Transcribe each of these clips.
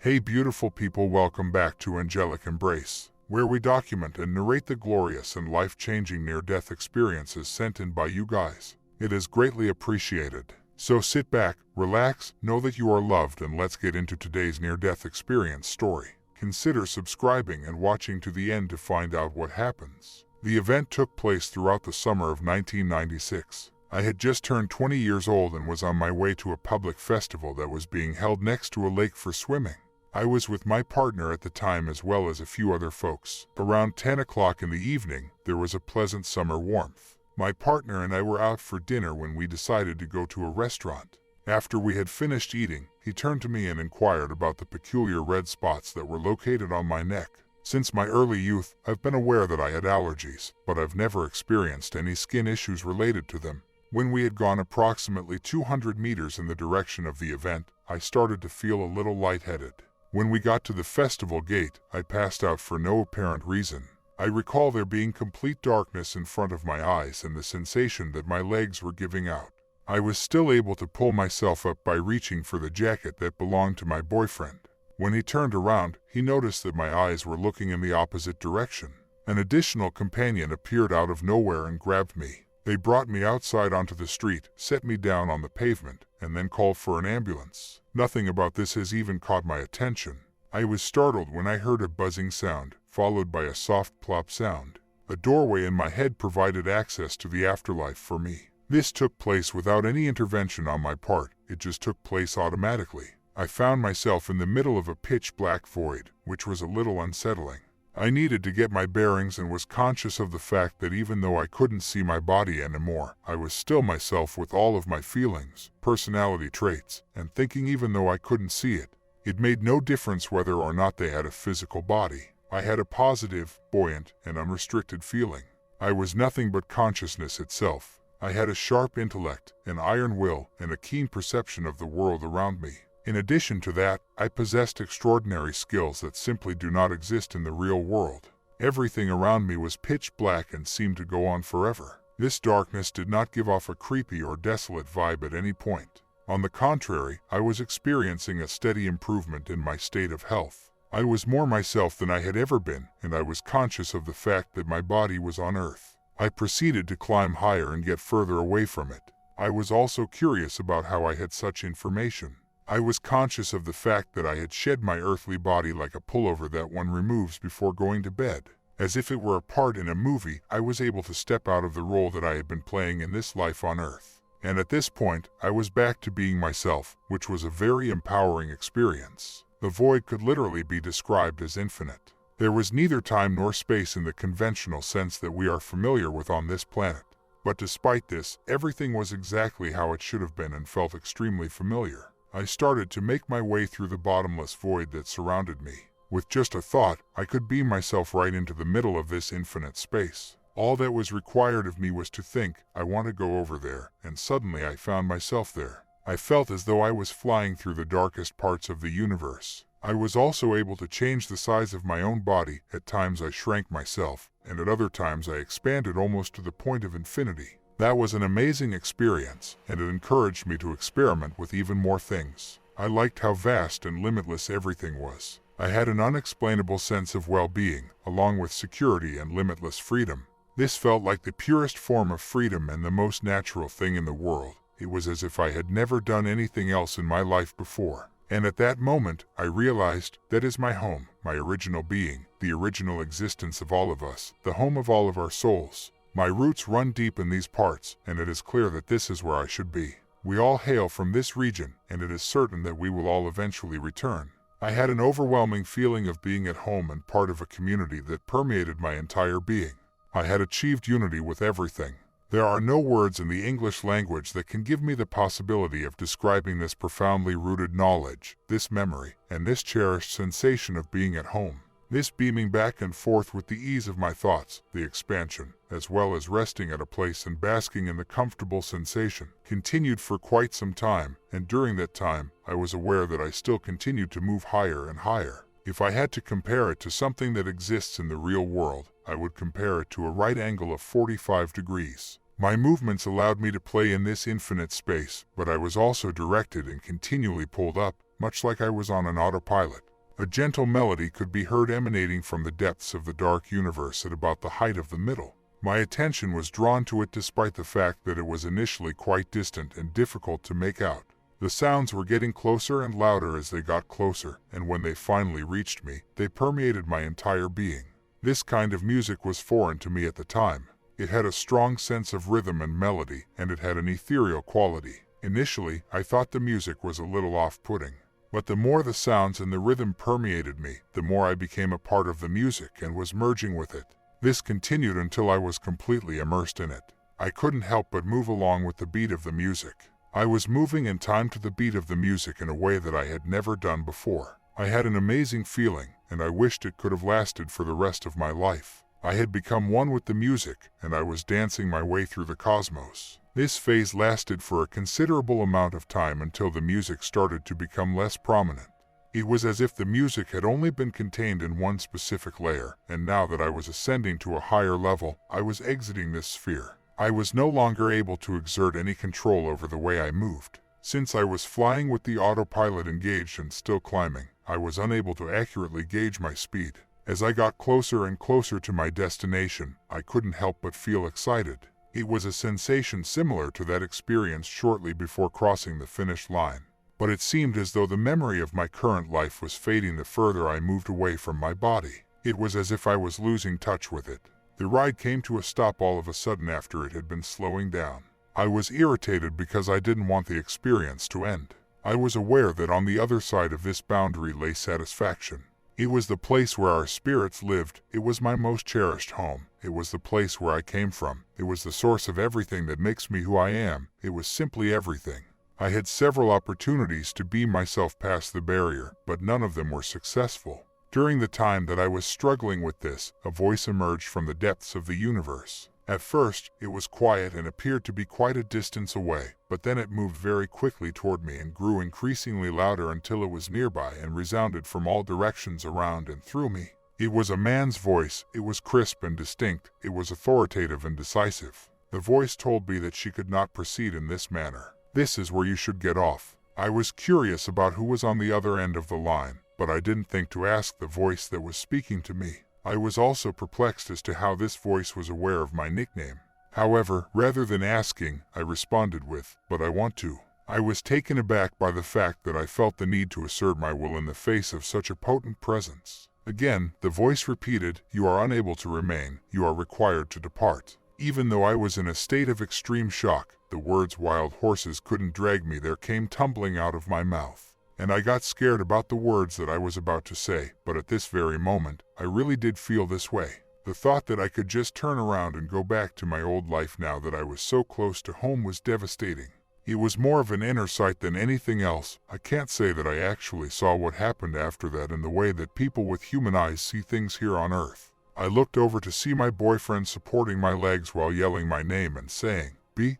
Hey beautiful people, welcome back to Angelic Embrace, where we document and narrate the glorious and life-changing near-death experiences sent in by you guys. It is greatly appreciated. So sit back, relax, know that you are loved, and let's get into today's near-death experience story. Consider subscribing and watching to the end to find out what happens. The event took place throughout the summer of 1996. I had just turned 20 years old and was on my way to a public festival that was being held next to a lake for swimming. I was with my partner at the time as well as a few other folks. Around 10 o'clock in the evening, there was a pleasant summer warmth. My partner and I were out for dinner when we decided to go to a restaurant. After we had finished eating, he turned to me and inquired about the peculiar red spots that were located on my neck. Since my early youth, I've been aware that I had allergies, but I've never experienced any skin issues related to them. When we had gone approximately 200 meters in the direction of the event, I started to feel a little lightheaded. When we got to the festival gate, I passed out for no apparent reason. I recall there being complete darkness in front of my eyes and the sensation that my legs were giving out. I was still able to pull myself up by reaching for the jacket that belonged to my boyfriend. When he turned around, he noticed that my eyes were looking in the opposite direction. An additional companion appeared out of nowhere and grabbed me. They brought me outside onto the street, set me down on the pavement, and then called for an ambulance. Nothing about this has even caught my attention. I was startled when I heard a buzzing sound, followed by a soft plop sound. A doorway in my head provided access to the afterlife for me. This took place without any intervention on my part, it just took place automatically. I found myself in the middle of a pitch-black void, which was a little unsettling. I needed to get my bearings and was conscious of the fact that even though I couldn't see my body anymore, I was still myself with all of my feelings, personality traits, and thinking even though I couldn't see it. It made no difference whether or not they had a physical body. I had a positive, buoyant, and unrestricted feeling. I was nothing but consciousness itself. I had a sharp intellect, an iron will, and a keen perception of the world around me. In addition to that, I possessed extraordinary skills that simply do not exist in the real world. Everything around me was pitch black and seemed to go on forever. This darkness did not give off a creepy or desolate vibe at any point. On the contrary, I was experiencing a steady improvement in my state of health. I was more myself than I had ever been, and I was conscious of the fact that my body was on Earth. I proceeded to climb higher and get further away from it. I was also curious about how I had such information. I was conscious of the fact that I had shed my earthly body like a pullover that one removes before going to bed. As if it were a part in a movie, I was able to step out of the role that I had been playing in this life on Earth. And at this point, I was back to being myself, which was a very empowering experience. The void could literally be described as infinite. There was neither time nor space in the conventional sense that we are familiar with on this planet. But despite this, everything was exactly how it should have been and felt extremely familiar. I started to make my way through the bottomless void that surrounded me. With just a thought, I could beam myself right into the middle of this infinite space. All that was required of me was to think, I want to go over there, and suddenly I found myself there. I felt as though I was flying through the darkest parts of the universe. I was also able to change the size of my own body. At times I shrank myself, and at other times I expanded almost to the point of infinity. That was an amazing experience, and it encouraged me to experiment with even more things. I liked how vast and limitless everything was. I had an unexplainable sense of well-being, along with security and limitless freedom. This felt like the purest form of freedom and the most natural thing in the world. It was as if I had never done anything else in my life before. And at that moment, I realized that is my home, my original being, the original existence of all of us, the home of all of our souls. My roots run deep in these parts, and it is clear that this is where I should be. We all hail from this region, and it is certain that we will all eventually return. I had an overwhelming feeling of being at home and part of a community that permeated my entire being. I had achieved unity with everything. There are no words in the English language that can give me the possibility of describing this profoundly rooted knowledge, this memory, and this cherished sensation of being at home. This beaming back and forth with the ease of my thoughts, the expansion, as well as resting at a place and basking in the comfortable sensation, continued for quite some time, and during that time, I was aware that I still continued to move higher and higher. If I had to compare it to something that exists in the real world, I would compare it to a right angle of 45 degrees. My movements allowed me to play in this infinite space, but I was also directed and continually pulled up, much like I was on an autopilot. A gentle melody could be heard emanating from the depths of the dark universe at about the height of the middle. My attention was drawn to it despite the fact that it was initially quite distant and difficult to make out. The sounds were getting closer and louder as they got closer, and when they finally reached me, they permeated my entire being. This kind of music was foreign to me at the time. It had a strong sense of rhythm and melody, and it had an ethereal quality. Initially, I thought the music was a little off-putting. But the more the sounds and the rhythm permeated me, the more I became a part of the music and was merging with it. This continued until I was completely immersed in it. I couldn't help but move along with the beat of the music. I was moving in time to the beat of the music in a way that I had never done before. I had an amazing feeling, and I wished it could have lasted for the rest of my life. I had become one with the music, and I was dancing my way through the cosmos. This phase lasted for a considerable amount of time until the music started to become less prominent. It was as if the music had only been contained in one specific layer, and now that I was ascending to a higher level, I was exiting this sphere. I was no longer able to exert any control over the way I moved. Since I was flying with the autopilot engaged and still climbing, I was unable to accurately gauge my speed. As I got closer and closer to my destination, I couldn't help but feel excited. It was a sensation similar to that experienced shortly before crossing the finish line. But it seemed as though the memory of my current life was fading the further I moved away from my body. It was as if I was losing touch with it. The ride came to a stop all of a sudden after it had been slowing down. I was irritated because I didn't want the experience to end. I was aware that on the other side of this boundary lay satisfaction. It was the place where our spirits lived. It was my most cherished home. It was the place where I came from. It was the source of everything that makes me who I am. It was simply everything. I had several opportunities to beam myself past the barrier, but none of them were successful. During the time that I was struggling with this, a voice emerged from the depths of the universe. At first, it was quiet and appeared to be quite a distance away, but then it moved very quickly toward me and grew increasingly louder until it was nearby and resounded from all directions around and through me. It was a man's voice. It was crisp and distinct. It was authoritative and decisive. The voice told me that she could not proceed in this manner. "This is where you should get off." I was curious about who was on the other end of the line, but I didn't think to ask the voice that was speaking to me. I was also perplexed as to how this voice was aware of my nickname. However, rather than asking, I responded with, "But I want to." I was taken aback by the fact that I felt the need to assert my will in the face of such a potent presence. Again, the voice repeated, "You are unable to remain. You are required to depart." Even though I was in a state of extreme shock, the words "wild horses couldn't drag me there" came tumbling out of my mouth. And I got scared about the words that I was about to say, but at this very moment, I really did feel this way. The thought that I could just turn around and go back to my old life now that I was so close to home was devastating. It was more of an inner sight than anything else. I can't say that I actually saw what happened after that in the way that people with human eyes see things here on Earth. I looked over to see my boyfriend supporting my legs while yelling my name and saying, "B.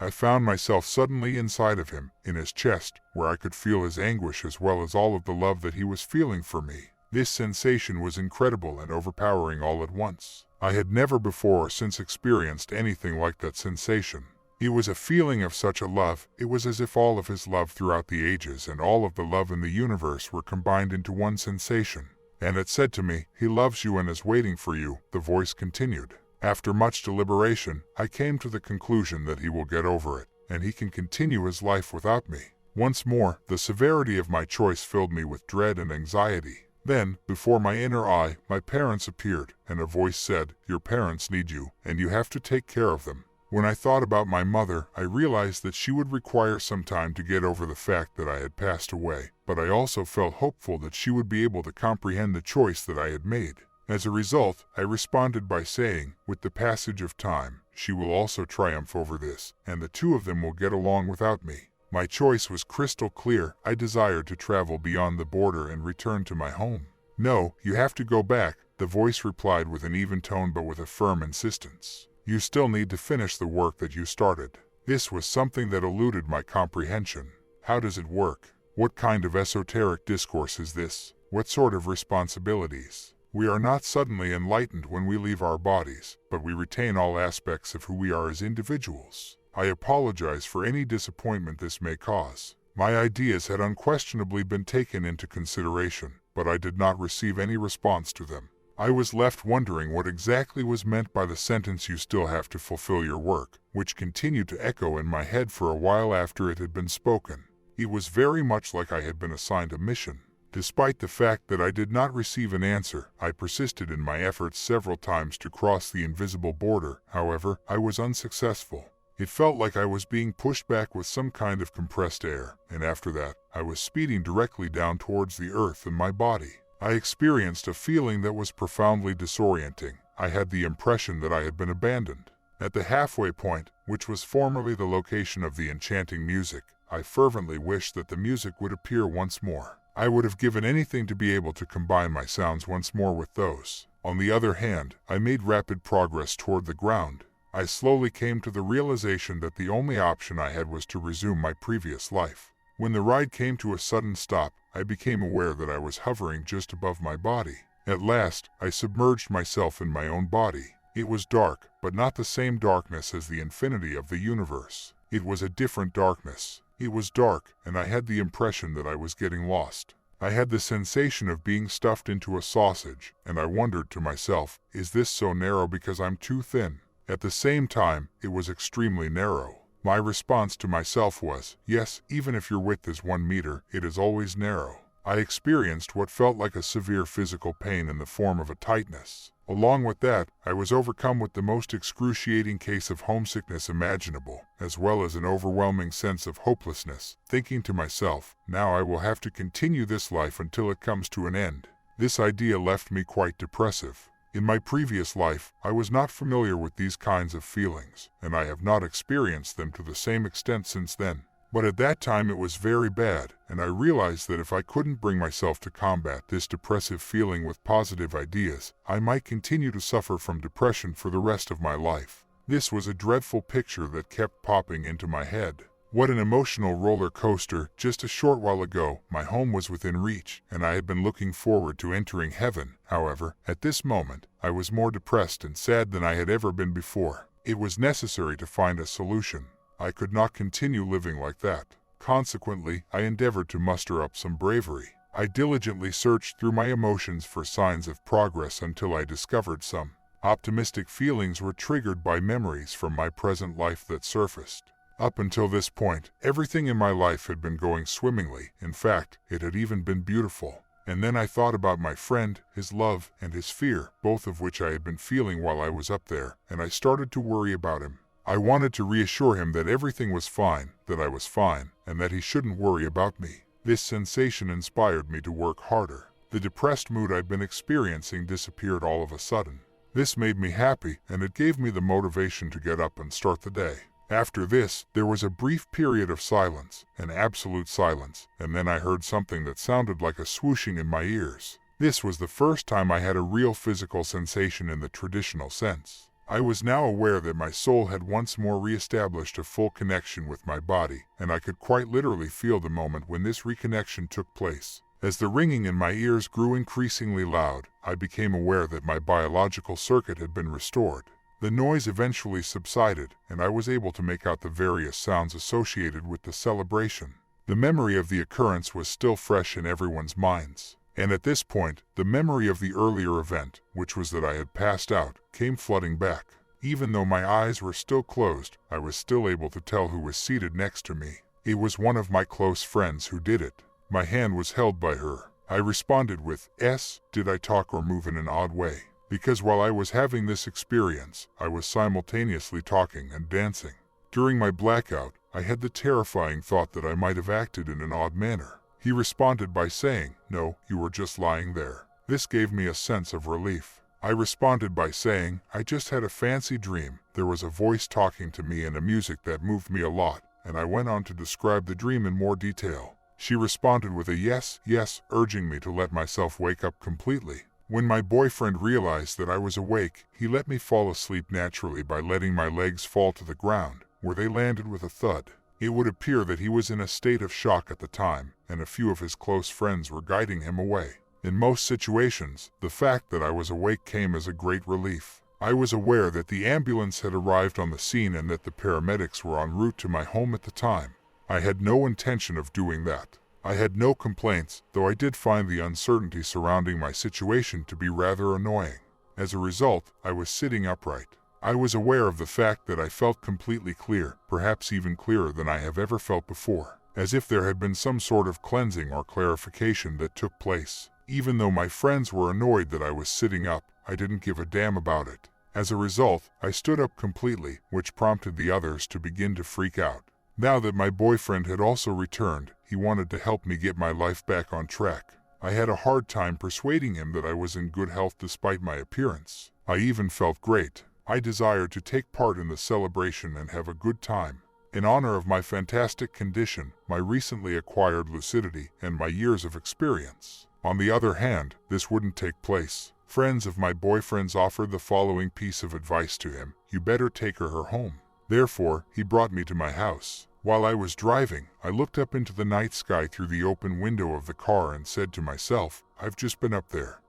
I found myself suddenly inside of him, in his chest, where I could feel his anguish as well as all of the love that he was feeling for me. This sensation was incredible and overpowering all at once. I had never before or since experienced anything like that sensation. It was a feeling of such a love. It was as if all of his love throughout the ages and all of the love in the universe were combined into one sensation. And it said to me, 'He loves you and is waiting for you,'" the voice continued. "After much deliberation, I came to the conclusion that he will get over it, and he can continue his life without me." Once more, the severity of my choice filled me with dread and anxiety. Then, before my inner eye, my parents appeared, and a voice said, "Your parents need you, and you have to take care of them." When I thought about my mother, I realized that she would require some time to get over the fact that I had passed away, but I also felt hopeful that she would be able to comprehend the choice that I had made. As a result, I responded by saying, "With the passage of time, she will also triumph over this, and the two of them will get along without me." My choice was crystal clear. I desired to travel beyond the border and return to my home. "No, you have to go back," the voice replied with an even tone but with a firm insistence. "You still need to finish the work that you started." This was something that eluded my comprehension. How does it work? What kind of esoteric discourse is this? What sort of responsibilities? We are not suddenly enlightened when we leave our bodies, but we retain all aspects of who we are as individuals. I apologize for any disappointment this may cause. My ideas had unquestionably been taken into consideration, but I did not receive any response to them. I was left wondering what exactly was meant by the sentence, "You still have to fulfill your work," which continued to echo in my head for a while after it had been spoken. It was very much like I had been assigned a mission. Despite the fact that I did not receive an answer, I persisted in my efforts several times to cross the invisible border. However, I was unsuccessful. It felt like I was being pushed back with some kind of compressed air, and after that, I was speeding directly down towards the earth and my body. I experienced a feeling that was profoundly disorienting. I had the impression that I had been abandoned. At the halfway point, which was formerly the location of the enchanting music, I fervently wished that the music would appear once more. I would have given anything to be able to combine my sounds once more with those. On the other hand, I made rapid progress toward the ground. I slowly came to the realization that the only option I had was to resume my previous life. When the ride came to a sudden stop, I became aware that I was hovering just above my body. At last, I submerged myself in my own body. It was dark, but not the same darkness as the infinity of the universe. It was a different darkness. It was dark, and I had the impression that I was getting lost. I had the sensation of being stuffed into a sausage, and I wondered to myself, is this so narrow because I'm too thin? At the same time, it was extremely narrow. My response to myself was, yes, even if your width is 1 meter, it is always narrow. I experienced what felt like a severe physical pain in the form of a tightness. Along with that, I was overcome with the most excruciating case of homesickness imaginable, as well as an overwhelming sense of hopelessness, thinking to myself, now I will have to continue this life until it comes to an end. This idea left me quite depressive. In my previous life, I was not familiar with these kinds of feelings, and I have not experienced them to the same extent since then. But at that time it was very bad, and I realized that if I couldn't bring myself to combat this depressive feeling with positive ideas, I might continue to suffer from depression for the rest of my life. This was a dreadful picture that kept popping into my head. What an emotional roller coaster. Just a short while ago, my home was within reach, and I had been looking forward to entering heaven. However, at this moment, I was more depressed and sad than I had ever been before. It was necessary to find a solution. I could not continue living like that. Consequently, I endeavored to muster up some bravery. I diligently searched through my emotions for signs of progress until I discovered some. Optimistic feelings were triggered by memories from my present life that surfaced. Up until this point, everything in my life had been going swimmingly. In fact, it had even been beautiful. And then I thought about my friend, his love, and his fear, both of which I had been feeling while I was up there, and I started to worry about him. I wanted to reassure him that everything was fine, that I was fine, and that he shouldn't worry about me. This sensation inspired me to work harder. The depressed mood I'd been experiencing disappeared all of a sudden. This made me happy, and it gave me the motivation to get up and start the day. After this, there was a brief period of silence, an absolute silence, and then I heard something that sounded like a swooshing in my ears. This was the first time I had a real physical sensation in the traditional sense. I was now aware that my soul had once more re-established a full connection with my body, and I could quite literally feel the moment when this reconnection took place. As the ringing in my ears grew increasingly loud, I became aware that my biological circuit had been restored. The noise eventually subsided, and I was able to make out the various sounds associated with the celebration. The memory of the occurrence was still fresh in everyone's minds. And at this point, the memory of the earlier event, which was that I had passed out, came flooding back. Even though my eyes were still closed, I was still able to tell who was seated next to me. It was one of my close friends who did it. My hand was held by her. I responded with, "S." Did I talk or move in an odd way? Because while I was having this experience, I was simultaneously talking and dancing. During my blackout, I had the terrifying thought that I might have acted in an odd manner. He responded by saying, "No, you were just lying there." This gave me a sense of relief. I responded by saying, "I just had a fancy dream. There was a voice talking to me and a music that moved me a lot," and I went on to describe the dream in more detail. She responded with a yes, yes, urging me to let myself wake up completely. When my boyfriend realized that I was awake, he let me fall asleep naturally by letting my legs fall to the ground, where they landed with a thud. It would appear that he was in a state of shock at the time, and a few of his close friends were guiding him away. In most situations, the fact that I was awake came as a great relief. I was aware that the ambulance had arrived on the scene and that the paramedics were en route to my home at the time. I had no intention of doing that. I had no complaints, though I did find the uncertainty surrounding my situation to be rather annoying. As a result, I was sitting upright. I was aware of the fact that I felt completely clear, perhaps even clearer than I have ever felt before, as if there had been some sort of cleansing or clarification that took place. Even though my friends were annoyed that I was sitting up, I didn't give a damn about it. As a result, I stood up completely, which prompted the others to begin to freak out. Now that my boyfriend had also returned, he wanted to help me get my life back on track. I had a hard time persuading him that I was in good health despite my appearance. I even felt great. I desired to take part in the celebration and have a good time. In honor of my fantastic condition, my recently acquired lucidity, and my years of experience. On the other hand, this wouldn't take place. Friends of my boyfriend's offered the following piece of advice to him: you better take her home. Therefore, he brought me to my house. While I was driving, I looked up into the night sky through the open window of the car and said to myself, I've just been up there.